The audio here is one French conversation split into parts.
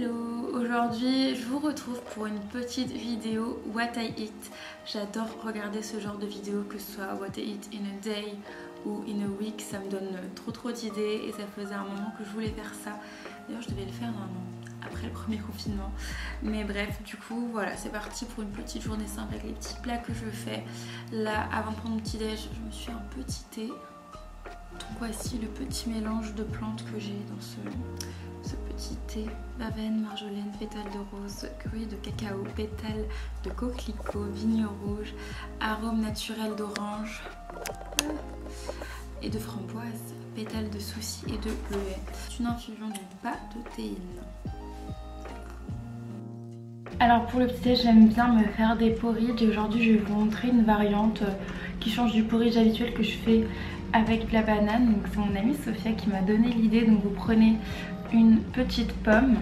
Hello, aujourd'hui je vous retrouve pour une petite vidéo What I Eat. J'adore regarder ce genre de vidéo, que ce soit What I Eat in a day ou in a week, ça me donne trop d'idées et ça faisait un moment que je voulais faire ça. D'ailleurs je devais le faire normalement après le premier confinement, mais bref, du coup voilà, c'est parti pour une petite journée simple avec les petits plats que je fais. Là, avant de prendre mon petit déj, je me suis fait un petit thé. Donc voici le petit mélange de plantes que j'ai dans ce petit thé: bavenne, marjolaine, pétales de rose, gruy de cacao, pétales de coquelicot, vigne rouge, arôme naturel d'orange et de framboise, pétales de souci et de bleuet. C'est une infusion, donc pas de théine. Alors pour le petit déj, j'aime bien me faire des porridge. Aujourd'hui je vais vous montrer une variante qui change du porridge habituel que je fais avec de la banane. Donc c'est mon amie Sophia qui m'a donné l'idée. Donc vous prenez une petite pomme.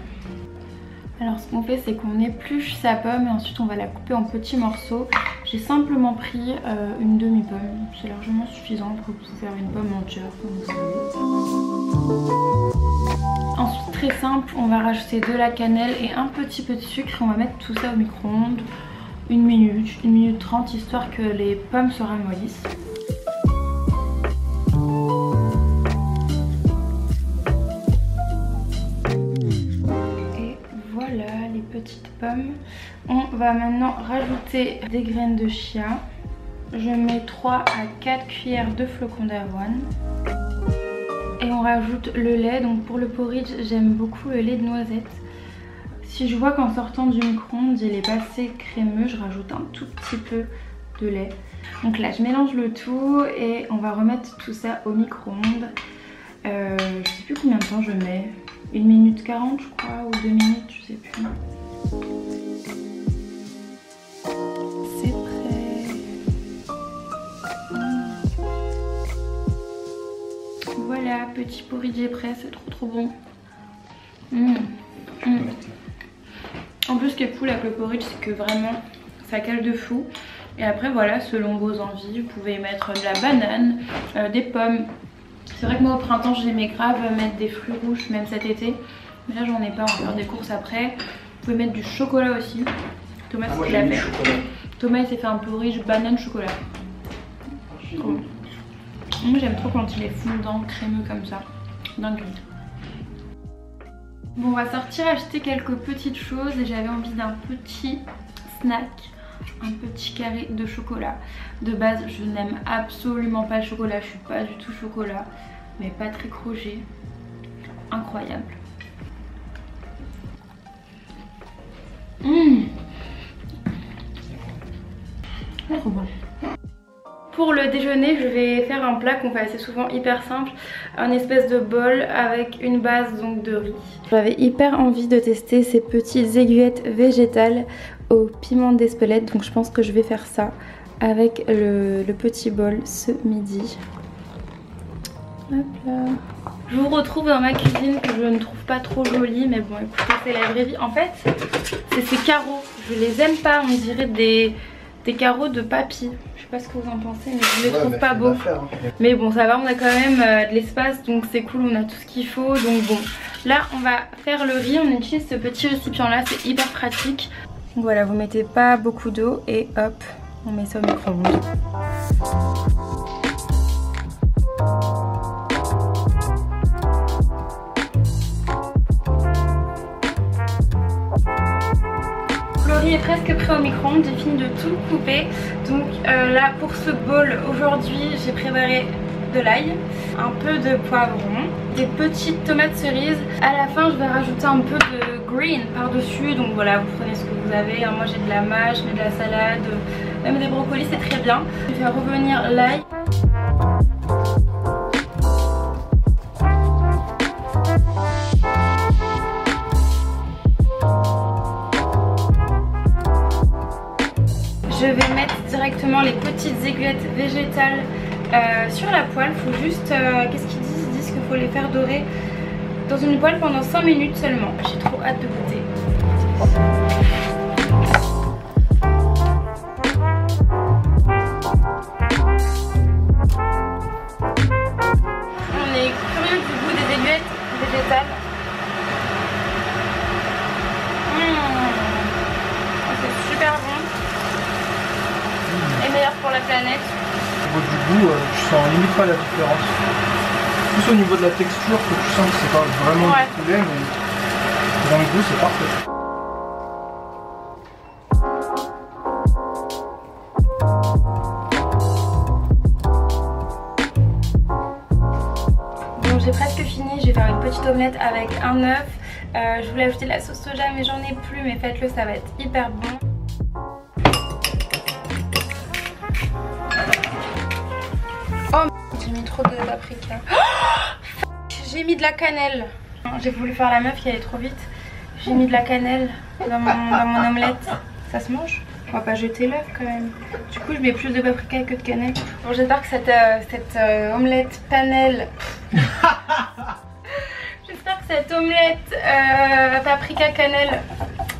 Alors ce qu'on fait, c'est qu'on épluche sa pomme et ensuite on va la couper en petits morceaux. J'ai simplement pris une demi-pomme, c'est largement suffisant pour faire une pomme entière comme vous savez. Ensuite, très simple, on va rajouter de la cannelle et un petit peu de sucre et on va mettre tout ça au micro-ondes 1 minute 30, histoire que les pommes se ramollissent. Petites pommes. On va maintenant rajouter des graines de chia. Je mets 3 à 4 cuillères de flocons d'avoine. Et on rajoute le lait. Donc pour le porridge, j'aime beaucoup le lait de noisette. Si je vois qu'en sortant du micro-ondes, il est pas assez crémeux, je rajoute un tout petit peu de lait. Donc là, je mélange le tout et on va remettre tout ça au micro-ondes. Je sais plus combien de temps je mets. 1 minute 40 je crois, ou 2 minutes, je sais plus. C'est prêt. Voilà, petit porridge est prêt, c'est trop bon. En plus, ce qui est cool avec le porridge, c'est que vraiment ça cale de fou. Et après voilà, selon vos envies, vous pouvez mettre de la banane, des pommes. C'est vrai que moi au printemps j'aimais grave mettre des fruits rouges, même cet été. Mais là j'en ai pas, on va faire des courses après. Vous pouvez mettre du chocolat aussi. Thomas c'est ce qu'il a fait. Thomas il s'est fait un porridge banane chocolat. Trop bon. Moi j'aime trop quand il est fondant, crémeux comme ça. Dingue. Bon, on va sortir acheter quelques petites choses et j'avais envie d'un petit snack. Un petit carré de chocolat. De base je n'aime absolument pas le chocolat, je suis pas du tout chocolat, mais Patrick Roger, incroyable. Trop bon. Pour le déjeuner, je vais faire un plat qu'on fait assez souvent, hyper simple, un espèce de bol avec une base donc de riz. J'avais hyper envie de tester ces petites aiguillettes végétales au piment d'Espelette, donc je pense que je vais faire ça avec le petit bol ce midi. Hop là. Je vous retrouve dans ma cuisine que je ne trouve pas trop jolie, mais bon écoutez, c'est la vraie vie. En fait, c'est ces carreaux, je les aime pas, on dirait des carreaux de papy. Je sais pas ce que vous en pensez, mais je les trouve pas beaux. Mais bon, ça va, on a quand même de l'espace, donc c'est cool, on a tout ce qu'il faut. Donc bon, là on va faire le riz, on utilise ce petit récipient là, c'est hyper pratique. Donc voilà, vous mettez pas beaucoup d'eau et hop, on met ça au micro-ondes. Le riz est presque prêt au micro-ondes, j'ai fini de tout couper. Donc là pour ce bol aujourd'hui j'ai préparé de l'ail, un peu de poivron, des petites tomates cerises. À la fin je vais rajouter un peu de green par dessus, donc voilà, vous prenez ce que vous avez. Moi j'ai de la mâche, mais de la salade, même des brocolis, c'est très bien. Je vais faire revenir l'ail. Je vais mettre directement les petites aiguillettes végétales sur la poêle. Faut juste, qu'est-ce qu'ils disent? Ils disent qu'il faut les faire dorer dans une poêle pendant 5 minutes seulement. J'ai trop hâte de goûter. On est curieux du goût des aiguillettes végétales. pour la planète. Au niveau du goût, tu sens limite pas la différence. Plus au niveau de la texture que tu sens que c'est pas vraiment du poulet, mais dans le goût c'est parfait. Bon, j'ai presque fini, je vais faire une petite omelette avec un œuf. Je voulais ajouter de la sauce soja mais j'en ai plus, mais faites-le, ça va être hyper bon. Oh, j'ai mis trop de paprika. Oh, j'ai mis de la cannelle. J'ai voulu faire la meuf qui allait trop vite. J'ai mis de la cannelle dans mon omelette. Ça se mange? On va pas jeter l'œuf quand même. Du coup, je mets plus de paprika que de cannelle. Bon, j'espère que cette omelette cannelle. J'espère que cette omelette paprika cannelle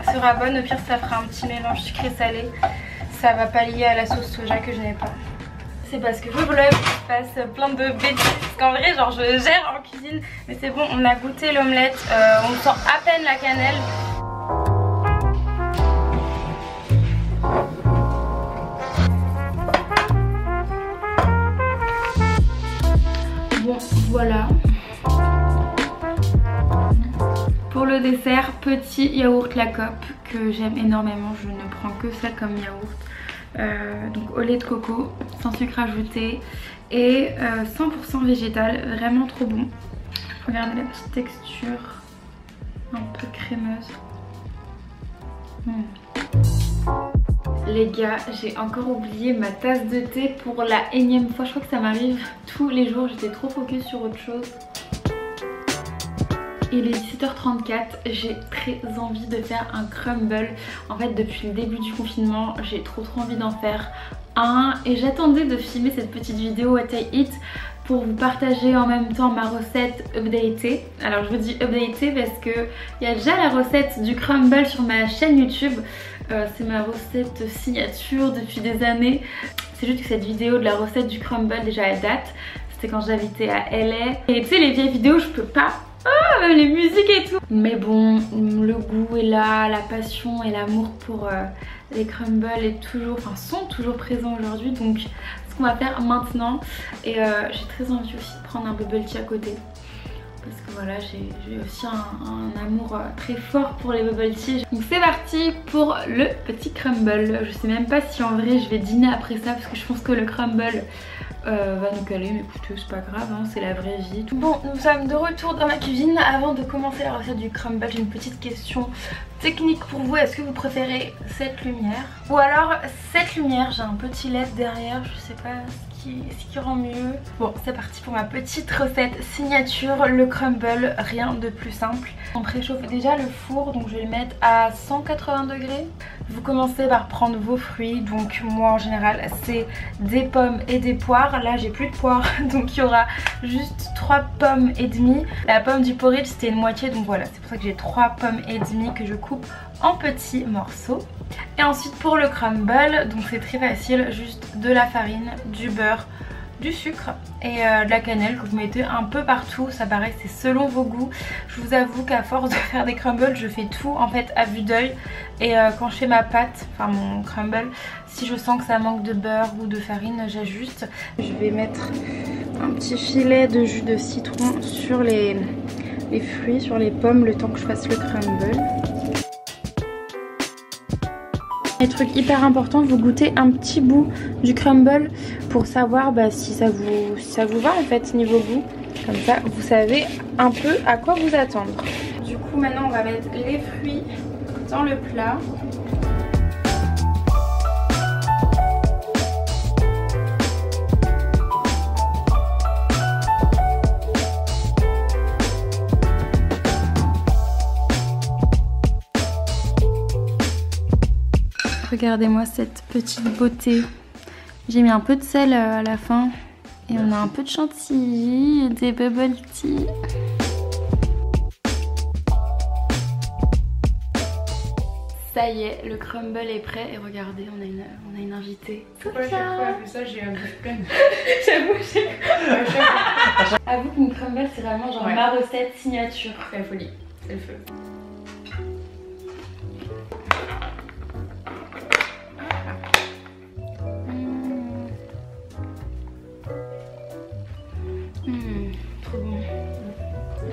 sera bonne. Au pire, ça fera un petit mélange sucré-salé. Ça va pallier à la sauce soja que je n'ai pas. C'est parce que je vlog, je passe plein de bêtises. Parce qu'en vrai, genre, je gère en cuisine. Mais c'est bon, on a goûté l'omelette. On sent à peine la cannelle. Bon, voilà. Pour le dessert, petit yaourt Lacoppe que j'aime énormément. Je ne prends que ça comme yaourt. Donc au lait de coco, sans sucre ajouté et 100% végétal, vraiment trop bon. Regardez la petite texture, un peu crémeuse. Les gars, j'ai encore oublié ma tasse de thé pour la énième fois. Je crois que ça m'arrive tous les jours, j'étais trop focus sur autre chose. Il est 17h34, j'ai très envie de faire un crumble. En fait, depuis le début du confinement, j'ai trop envie d'en faire un. Et j'attendais de filmer cette petite vidéo What I Eat pour vous partager en même temps ma recette updatée. Alors je vous dis updatée parce que il y a déjà la recette du crumble sur ma chaîne YouTube. C'est ma recette signature depuis des années. C'est juste que cette vidéo de la recette du crumble, déjà elle date. C'était quand j'habitais à LA. Et tu sais, les vieilles vidéos, je peux pas. Oh, les musiques et tout. Mais bon, le goût est là, la passion et l'amour pour les crumbles sont toujours présents aujourd'hui. Donc ce qu'on va faire maintenant. Et j'ai très envie aussi de prendre un bubble tea à côté. Parce que voilà, j'ai aussi un amour très fort pour les bubble tea. Donc c'est parti pour le petit crumble. Je sais même pas si en vrai je vais dîner après ça. Parce que je pense que le crumble va nous caler, mais écoutez, c'est pas grave, hein, c'est la vraie vie. Bon, nous sommes de retour dans ma cuisine. Avant de commencer la recette du crumble, j'ai une petite question technique pour vous. Est-ce que vous préférez cette lumière ou alors cette lumière? J'ai un petit LED derrière, je sais pas ce qui rend mieux. Bon, c'est parti pour ma petite recette signature, le crumble, rien de plus simple. On préchauffe déjà le four, donc je vais le mettre à 180 degrés. Vous commencez par prendre vos fruits, donc moi en général c'est des pommes et des poires. Là j'ai plus de poires, donc il y aura juste 3 pommes et demie. La pomme du porridge c'était une moitié, donc voilà, c'est pour ça que j'ai 3 pommes et demie que je coupe en petits morceaux. Et ensuite pour le crumble, donc c'est très facile, juste de la farine, du beurre, du sucre et de la cannelle que vous mettez un peu partout. Ça paraît c'est selon vos goûts. Je vous avoue qu'à force de faire des crumbles, je fais tout en fait à vue d'œil. Et quand je fais ma pâte, enfin mon crumble, si je sens que ça manque de beurre ou de farine, j'ajuste. Je vais mettre un petit filet de jus de citron sur les fruits, sur les pommes, le temps que je fasse le crumble. Un truc hyper important, vous goûtez un petit bout du crumble pour savoir si ça vous va en fait niveau goût. Comme ça vous savez un peu à quoi vous attendre. Du coup maintenant on va mettre les fruits dans le plat. Regardez-moi cette petite beauté. J'ai mis un peu de sel à la fin. Et on a un peu de chantilly et des bubble tea. Ça y est, le crumble est prêt. Et regardez, on a une invitée. Pourquoi chaque fois que ça j'ai un peu plein. J'avoue, avoue qu'une crumble c'est vraiment genre ma recette signature. C'est la folie, c'est le feu.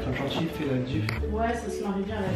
La chantilly fait la diff. Ouais, ça se marie bien avec.